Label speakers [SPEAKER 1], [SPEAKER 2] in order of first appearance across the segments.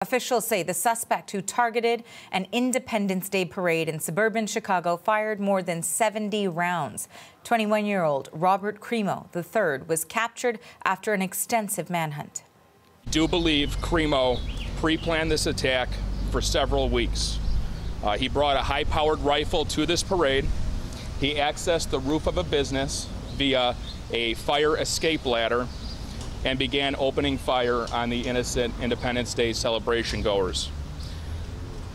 [SPEAKER 1] Officials say the suspect who targeted an Independence Day parade in suburban Chicago fired more than 70 rounds. 21-year-old Robert Cremo III was captured after an extensive manhunt.
[SPEAKER 2] I do believe Cremo pre-planned this attack for several weeks. He brought a high-powered rifle to this parade. He accessed the roof of a business via a fire escape ladder and began opening fire on the innocent Independence Day celebration goers.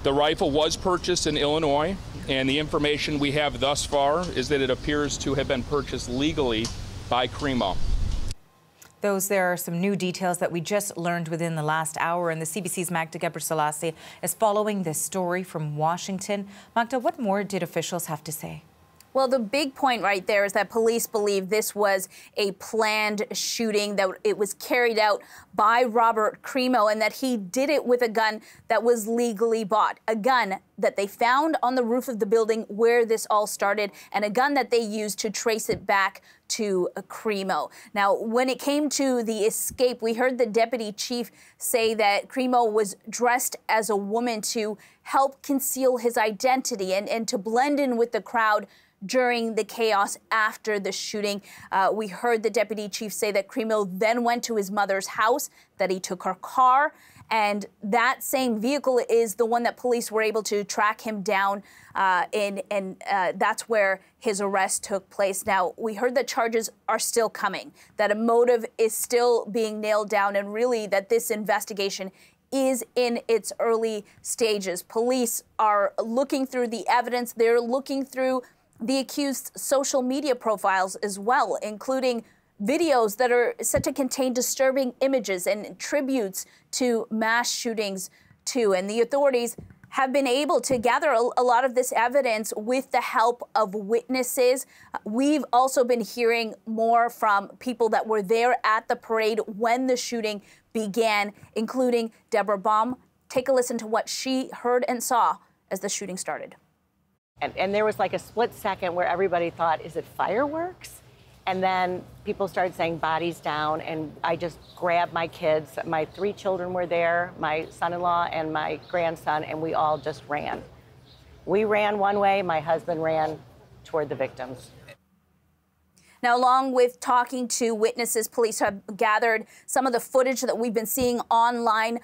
[SPEAKER 2] The rifle was purchased in Illinois, and the information we have thus far is that it appears to have been purchased legally by Cremo.
[SPEAKER 1] There are some new details that we just learned within the last hour, and the CBC's Magda Gebrselassie is following this story from Washington. Magda, what more did officials have to say?
[SPEAKER 3] Well, the big point right there is that police believe this was a planned shooting, that it was carried out by Robert Cremo, and that he did it with a gun that was legally bought, a gun that they found on the roof of the building where this all started, and a gun that they used to trace it back to Cremo. Now, when it came to the escape, we heard the deputy chief say that Cremo was dressed as a woman to help conceal his identity and to blend in with the crowd during the chaos after the shooting. We heard the deputy chief say that Cremo then went to his mother's house, that he took her car, and that same vehicle is the one that police were able to track him down and that's where his arrest took place. Now, we heard that charges are still coming, that a motive is still being nailed down, and really that this investigation is in its early stages. Police are looking through the evidence. They're looking through the accused's social media profiles as well, including videos that are said to contain disturbing images and tributes to mass shootings too. And the authorities have been able to gather a lot of this evidence with the help of witnesses. We've also been hearing more from people that were there at the parade when the shooting began, including Deborah Baum. Take a listen to what she heard and saw as the shooting started.
[SPEAKER 4] And there was like a split second where everybody thought, is it fireworks? And then people started saying bodies down, and I just grabbed my kids. My 3 children were there, my son-in-law and my grandson, and we all just ran. We ran one way, my husband ran toward the victims.
[SPEAKER 3] Now, along with talking to witnesses, police have gathered some of the footage that we've been seeing online,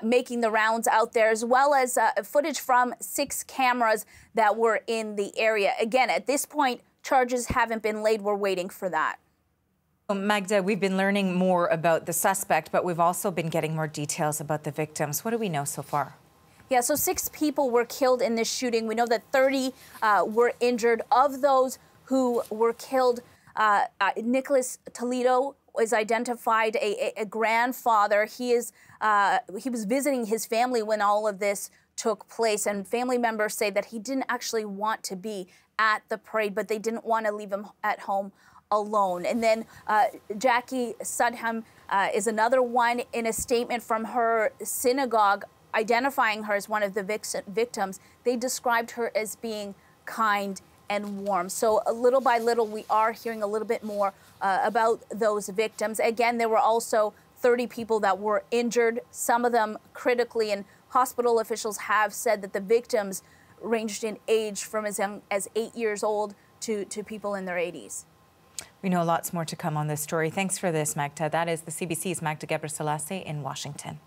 [SPEAKER 3] making the rounds out there, as well as footage from 6 cameras that were in the area. Again, at this point, charges haven't been laid. We're waiting for that.
[SPEAKER 1] Magda, we've been learning more about the suspect, but we've also been getting more details about the victims. What do we know so far?
[SPEAKER 3] Yeah, so 6 people were killed in this shooting. We know that 30 were injured. Of those who were killed, Nicholas Toledo is identified, a grandfather. He was visiting his family when all of this took place, and family members say that he didn't actually want to be at the parade, but they didn't want to leave him at home alone. And then Jackie Sudham is another one. In a statement from her synagogue identifying her as one of the victims, they described her as being kind and warm. So little by little, we are hearing a little bit more about those victims. Again, there were also 30 people that were injured, some of them critically, and hospital officials have said that the victims ranged in age from as young as 8 years old to people in their 80s.
[SPEAKER 1] We know lots more to come on this story. Thanks for this, Magda. That is the CBC's Magda Gebrselassie in Washington.